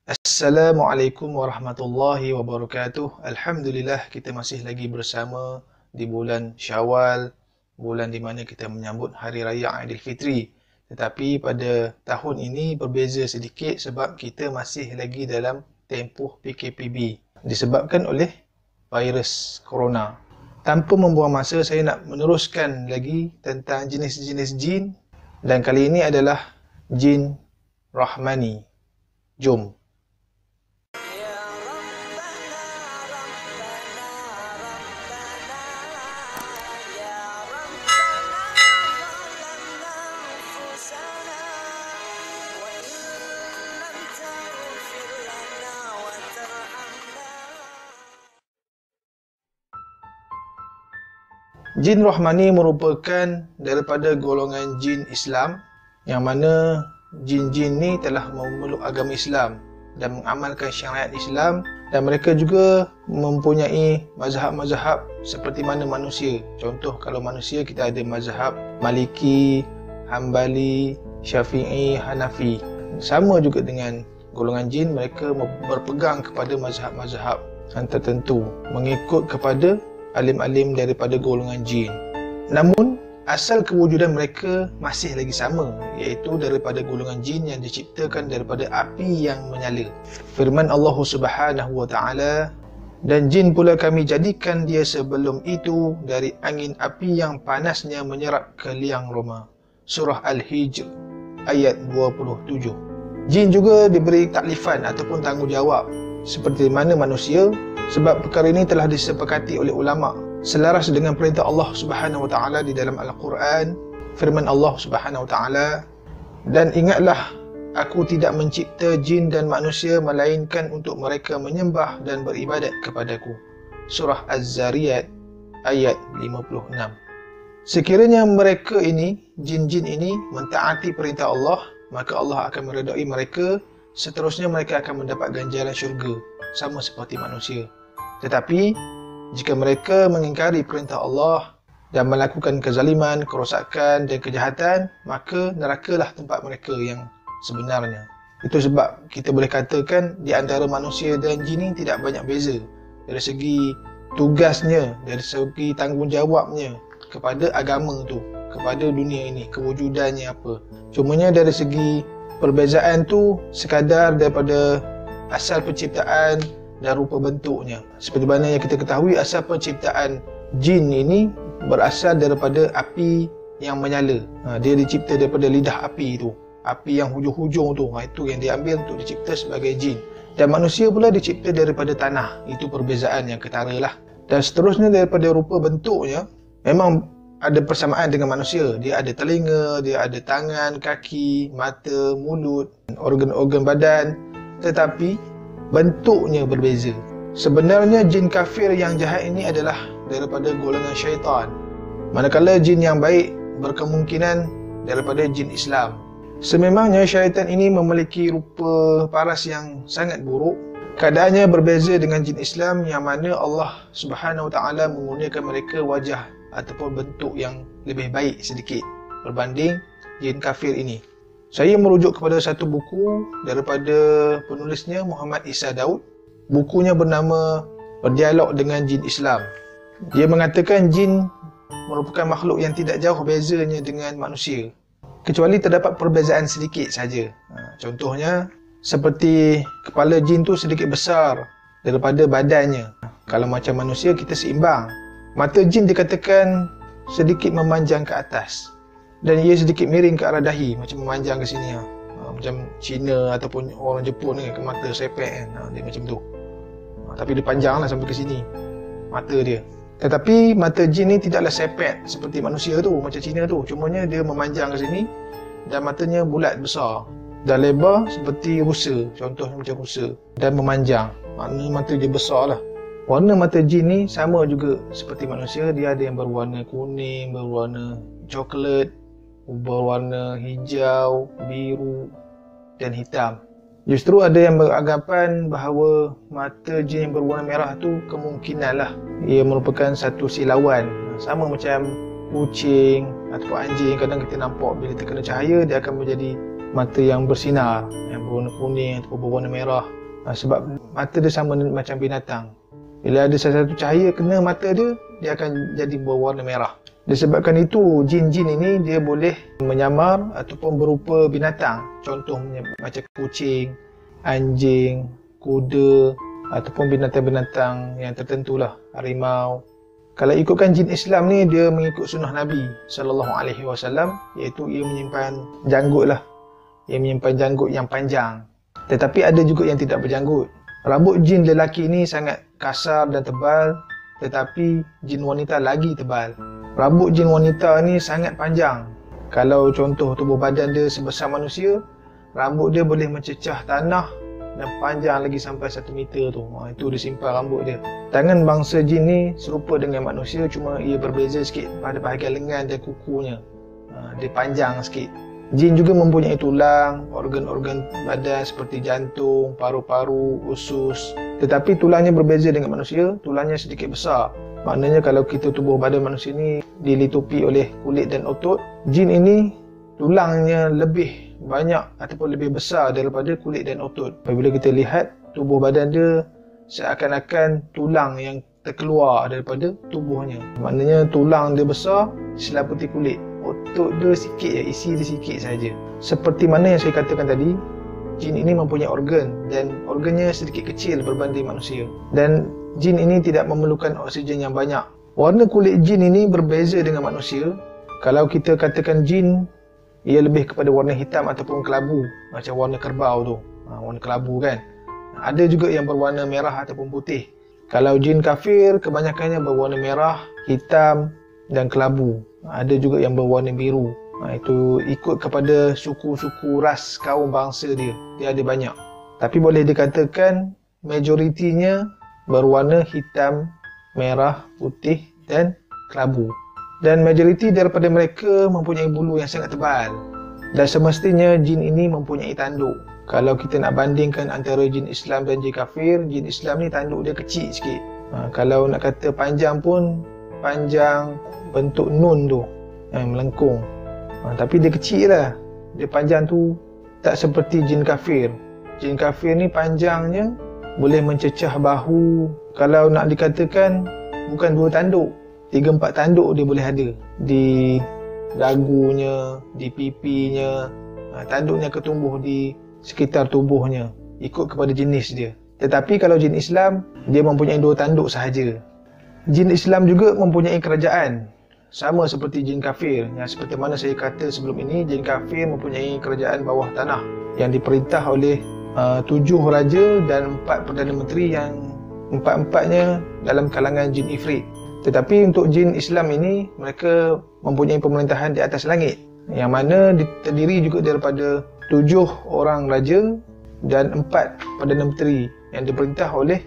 Assalamualaikum warahmatullahi wabarakatuh. Alhamdulillah kita masih lagi bersama di bulan Syawal, bulan di mana kita menyambut Hari Raya Aidilfitri. Tetapi pada tahun ini berbeza sedikit sebab kita masih lagi dalam tempoh PKPB disebabkan oleh virus corona. Tanpa membuang masa, saya nak meneruskan lagi tentang jenis-jenis jin dan kali ini adalah jin Rahmani. Jom. Jin Rahmani merupakan daripada golongan jin Islam yang mana jin-jin ni telah memeluk agama Islam dan mengamalkan syariat Islam, dan mereka juga mempunyai mazhab-mazhab seperti mana manusia. Contoh kalau manusia kita ada mazhab Maliki, Hambali, Syafi'i, Hanafi. Sama juga dengan golongan jin, mereka berpegang kepada mazhab-mazhab tertentu mengikut kepada alim-alim daripada golongan jin. Namun asal kewujudan mereka masih lagi sama, iaitu daripada golongan jin yang diciptakan daripada api yang menyala. Firman Allah Subhanahu wa taala, dan jin pula kami jadikan dia sebelum itu dari angin api yang panasnya menyerap ke liang Roma. Surah Al-Hijr ayat 27. Jin juga diberi taklifan ataupun tanggungjawab seperti mana manusia, sebab perkara ini telah disepakati oleh ulama selaras dengan perintah Allah Subhanahu wa taala di dalam Al-Quran. Firman Allah Subhanahu wa taala, dan ingatlah aku tidak mencipta jin dan manusia melainkan untuk mereka menyembah dan beribadat kepadaku. Surah Az-Zariyat ayat 56. Sekiranya mereka ini, jin-jin ini mentaati perintah Allah, maka Allah akan meredai mereka. Seterusnya mereka akan mendapat ganjaran syurga sama seperti manusia. Tetapi jika mereka mengingkari perintah Allah dan melakukan kezaliman, kerosakan dan kejahatan, maka nerakalah tempat mereka yang sebenarnya. Itu sebab kita boleh katakan di antara manusia dan jin ini tidak banyak beza dari segi tugasnya, dari segi tanggungjawabnya kepada agama tu, kepada dunia ini, kewujudannya apa. Cumanya dari segi perbezaan tu sekadar daripada asal penciptaan dan rupa bentuknya. Seperti mana yang kita ketahui, asal penciptaan jin ini berasal daripada api yang menyala. Dia dicipta daripada lidah api tu, api yang hujung-hujung tu. Itu yang diambil untuk dicipta sebagai jin. Dan manusia pula dicipta daripada tanah. Itu perbezaan yang ketara lah. Dan seterusnya daripada rupa bentuknya, memang ada persamaan dengan manusia. Dia ada telinga, dia ada tangan, kaki, mata, mulut, organ-organ badan, tetapi bentuknya berbeza. Sebenarnya jin kafir yang jahat ini adalah daripada golongan syaitan, manakala jin yang baik berkemungkinan daripada jin Islam. Sememangnya syaitan ini memiliki rupa paras yang sangat buruk. Keadaannya berbeza dengan jin Islam yang mana Allah Subhanahu wa taala mengurniakan mereka wajah ataupun bentuk yang lebih baik sedikit berbanding jin kafir ini. Saya merujuk kepada satu buku daripada penulisnya Muhammad Isa Daud. Bukunya bernama Berdialog dengan Jin Islam. Dia mengatakan jin merupakan makhluk yang tidak jauh bezanya dengan manusia, kecuali terdapat perbezaan sedikit saja. Contohnya seperti kepala jin tu sedikit besar daripada badannya. Kalau macam manusia kita seimbang. Mata jin dikatakan sedikit memanjang ke atas dan ia sedikit miring ke arah dahi, macam memanjang ke sini. Macam Cina ataupun orang Jepun ni ke mata sepek kan. Dia macam tu. Tapi dia panjang lah sampai ke sini mata dia. Tetapi mata jin ni tidaklah sepet seperti manusia tu, macam Cina tu. Cumanya dia memanjang ke sini dan matanya bulat besar dan lebar seperti rusa. Contohnya macam rusa, dan memanjang. Maknanya mata dia besar lah. Warna mata jin ni sama juga seperti manusia. Dia ada yang berwarna kuning, berwarna coklat, berwarna hijau, biru dan hitam. Justru ada yang beranggapan bahawa mata jin yang berwarna merah tu kemungkinanlah ia merupakan satu silauan. Sama macam kucing atau anjing, kadang kita nampak bila terkena cahaya dia akan menjadi mata yang bersinar, yang berwarna kuning atau berwarna merah. Sebab mata dia sama macam binatang. Bila ada satu cahaya kena mata dia, dia akan jadi berwarna merah. Disebabkan itu, jin-jin ini dia boleh menyamar ataupun berupa binatang. Contohnya macam kucing, anjing, kuda ataupun binatang-binatang yang tertentu lah, harimau. Kalau ikutkan jin Islam ni, dia mengikut sunnah Nabi SAW, iaitu ia menyimpan janggut lah. Ia menyimpan janggut yang panjang. Tetapi ada juga yang tidak berjanggut. Rambut jin lelaki ni sangat kasar dan tebal, tetapi jin wanita lagi tebal. Rambut jin wanita ni sangat panjang. Kalau contoh tubuh badan dia sebesar manusia, rambut dia boleh mencecah tanah dan panjang lagi sampai 1 meter tu. Itu dia simpan rambut dia. Tangan bangsa jin ni serupa dengan manusia, cuma ia berbeza sikit pada bahagian lengan dan kukunya. Dia panjang sikit. Jin juga mempunyai tulang, organ-organ badan seperti jantung, paru-paru, usus. Tetapi tulangnya berbeza dengan manusia, tulangnya sedikit besar. Maknanya kalau kita tubuh badan manusia ni dilitupi oleh kulit dan otot, jin ini tulangnya lebih banyak ataupun lebih besar daripada kulit dan otot. Apabila kita lihat tubuh badan dia, seakan-akan tulang yang terkeluar daripada tubuhnya. Maknanya tulang dia besar selaputi kulit. Otot dia sikit je, isi dia sikit saja. Seperti mana yang saya katakan tadi, jin ini mempunyai organ dan organnya sedikit kecil berbanding manusia. Dan jin ini tidak memerlukan oksigen yang banyak. Warna kulit jin ini berbeza dengan manusia. Kalau kita katakan jin, ia lebih kepada warna hitam ataupun kelabu, macam warna kerbau tu. Warna kelabu kan. Ada juga yang berwarna merah ataupun putih. Kalau jin kafir, kebanyakannya berwarna merah, hitam dan kelabu. Ada juga yang berwarna biru. Itu ikut kepada suku-suku ras kaum bangsa dia. Dia ada banyak. Tapi boleh dikatakan majoritinya berwarna hitam, merah, putih dan kelabu. Dan majoriti daripada mereka mempunyai bulu yang sangat tebal. Dan semestinya jin ini mempunyai tanduk. Kalau kita nak bandingkan antara jin Islam dan jin kafir, jin Islam ni tanduk dia kecil sikit. Kalau nak kata panjang pun, panjang bentuk nun tu, melengkung. Tapi dia kecil lah. Dia panjang tu tak seperti jin kafir. Jin kafir ni panjangnya boleh mencecah bahu. Kalau nak dikatakan bukan 2 tanduk, 3-4 tanduk dia boleh ada. Di dagunya, di pipinya. Tanduknya ketumbuh di sekitar tubuhnya, ikut kepada jenis dia. Tetapi kalau jin Islam, dia mempunyai 2 tanduk sahaja. Jin Islam juga mempunyai kerajaan, sama seperti jin kafir. Yang seperti mana saya kata sebelum ini, jin kafir mempunyai kerajaan bawah tanah yang diperintah oleh 7 raja dan 4 Perdana Menteri yang 4-4-nya dalam kalangan jin ifrit. Tetapi untuk jin Islam ini, mereka mempunyai pemerintahan di atas langit, yang mana terdiri juga daripada 7 orang raja dan 4 Perdana Menteri yang diperintah oleh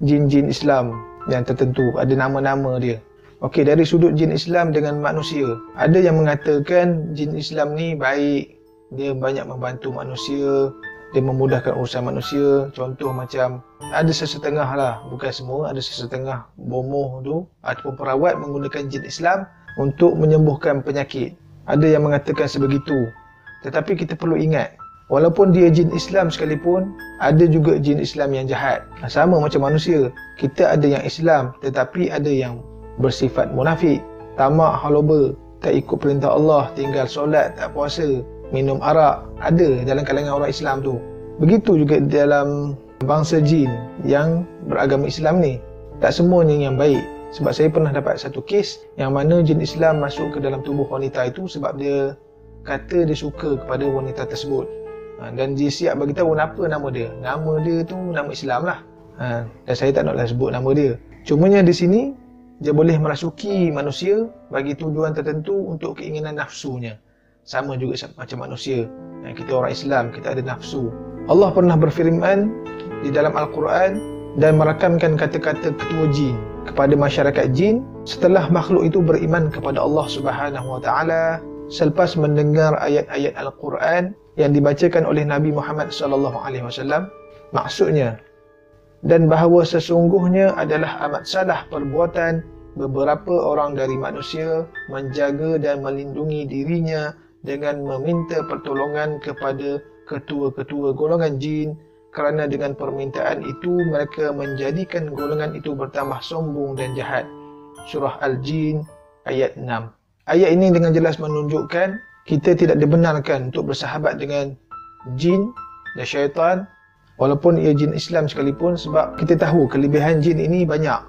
jin-jin Islam yang tertentu. Ada nama-nama dia. Okey, dari sudut jin Islam dengan manusia, ada yang mengatakan jin Islam ni baik, dia banyak membantu manusia, dia memudahkan urusan manusia. Contoh macam ada sesetengah lah, bukan semua, ada sesetengah bomoh tu ataupun perawat menggunakan jin Islam untuk menyembuhkan penyakit. Ada yang mengatakan sebegitu. Tetapi kita perlu ingat, walaupun dia jin Islam sekalipun, ada juga jin Islam yang jahat. Sama macam manusia, kita ada yang Islam tetapi ada yang bersifat munafik, tamak, haloba, tak ikut perintah Allah, tinggal solat, tak puasa, minum arak. Ada dalam kalangan orang Islam tu. Begitu juga dalam bangsa jin yang beragama Islam ni. Tak semuanya yang baik. Sebab saya pernah dapat satu kes yang mana jin Islam masuk ke dalam tubuh wanita itu sebab dia kata dia suka kepada wanita tersebut. Dan dia siap bagi tahu apa nama dia. Nama dia tu nama Islam lah. Dan saya tak naklah sebut nama dia. Cumanya di sini dia boleh merasuki manusia bagi tujuan tertentu untuk keinginan nafsunya. Sama juga macam manusia. Kita orang Islam, kita ada nafsu. Allah pernah berfirman di dalam Al-Quran dan merakamkan kata-kata ketua jin kepada masyarakat jin setelah makhluk itu beriman kepada Allah Subhanahu Wa Taala selepas mendengar ayat-ayat Al-Quran yang dibacakan oleh Nabi Muhammad SAW. Maksudnya, dan bahawa sesungguhnya adalah amat salah perbuatan beberapa orang dari manusia menjaga dan melindungi dirinya dengan meminta pertolongan kepada ketua-ketua golongan jin, kerana dengan permintaan itu mereka menjadikan golongan itu bertambah sombong dan jahat. Surah Al-Jin ayat 6. Ayat ini dengan jelas menunjukkan kita tidak dibenarkan untuk bersahabat dengan jin dan syaitan, walaupun ia jin Islam sekalipun, sebab kita tahu kelebihan jin ini banyak.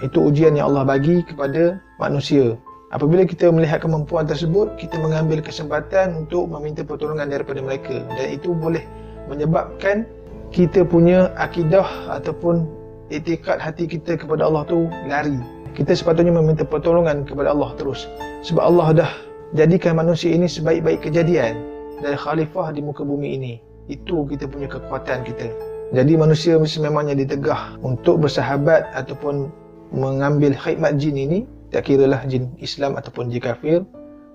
Itu ujian yang Allah bagi kepada manusia. Apabila kita melihat kemampuan tersebut, kita mengambil kesempatan untuk meminta pertolongan daripada mereka, dan itu boleh menyebabkan kita punya akidah ataupun iktikad hati kita kepada Allah tu lari. Kita sepatutnya meminta pertolongan kepada Allah terus, sebab Allah dah jadikan manusia ini sebaik-baik kejadian dari khalifah di muka bumi ini. Itu kita punya kekuatan kita. Jadi manusia sememangnya ditegah untuk bersahabat ataupun mengambil khidmat jin ini, tak kiralah jin Islam ataupun jin kafir,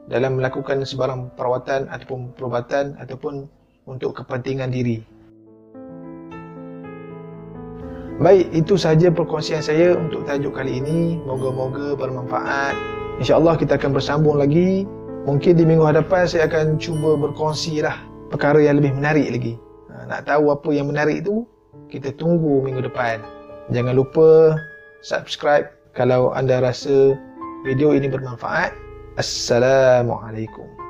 dalam melakukan sebarang perawatan ataupun perubatan ataupun untuk kepentingan diri. Baik, itu sahaja perkongsian saya untuk tajuk kali ini. Moga-moga bermanfaat. InsyaAllah kita akan bersambung lagi. Mungkin di minggu hadapan saya akan cuba berkongsi perkara yang lebih menarik lagi. Nak tahu apa yang menarik tu, kita tunggu minggu depan. Jangan lupa subscribe kalau anda rasa video ini bermanfaat. Assalamualaikum.